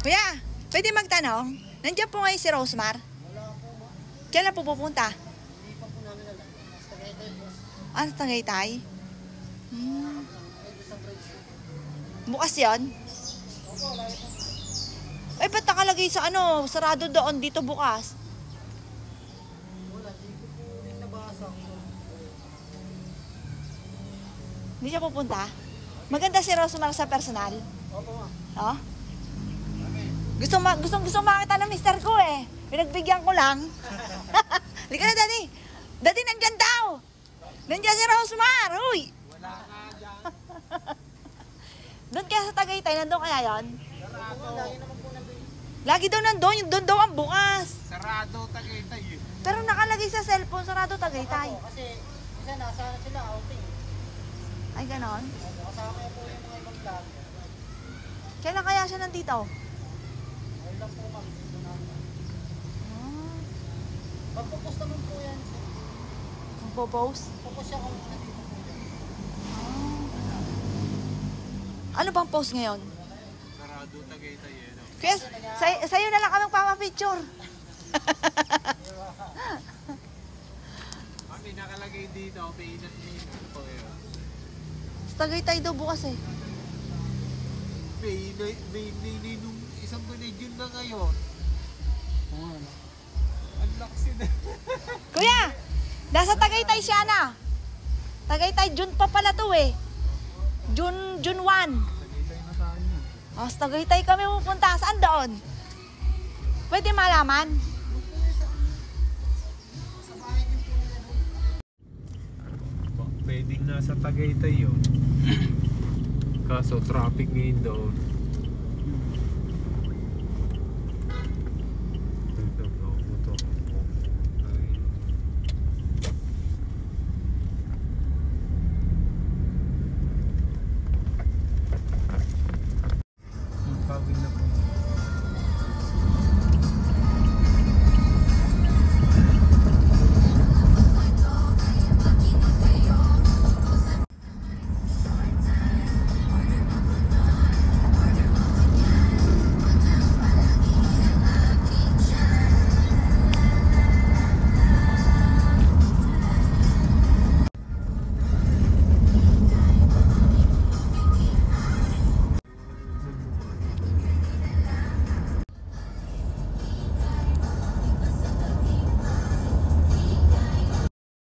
Kuya, pwede magtanong? Nandiyan po ngayon si Rosemar? Diyan lang po pupunta? Hindi pa po namin alam. Sa Tagaytay po. Ah, sa Tagaytay? Bukas yun? Opo, lagi po. Ay, ba't nakalagay sa ano? Sarado doon, dito bukas. Wala, di ko po rin nabasa. Hindi siya pupunta? Maganda si Rosemar sa personal. Opo, ma. Oh? Gusto makita ng mister ko eh. Pinagbigyan ko lang. Halika na, Daddy. Daddy, nandyan daw. Nandyan si Rosemar. Uy. Wala nga dyan. Doon kaya sa Tagaytay, nandun kaya yon? Sarado. Lagi naman po nandun. Lagi daw nandun, yung doon daw ang bukas. Sarado, Tagaytay eh. Pero nakalagay sa cellphone, sarado Tagaytay. Opo, kasi isa nasa na sila outing. Ay, ganon. Opo, kasama ko po yung mga ibang vlog. Kailan kaya siya nandito? Ayun lang po kami dito namin. Ah, Magpo-post naman po yan. magpo-post? Popost siya kung nandito po yan. Ano bang post ngayon? Sarado, Tagaytay eh. No? Kaya sa'yo na lang kami magpapapicture. Mami, nakalagay dito, pinat-minat po yun. Sa Tagaytay daw bukas eh. May nung isang June na ngayon. Ang laksi na. Kuya, nasa Tagaytay siya na. Tagaytay, June pa pala to eh. June 1. Tagaytay na tayo. Oh, sa Tagaytay kami pupunta. Saan doon? Pwede malaman? Sa bahay din po nila doon. Pwedeng nasa Tagaytay yun. Kaso traffic ngayon doon.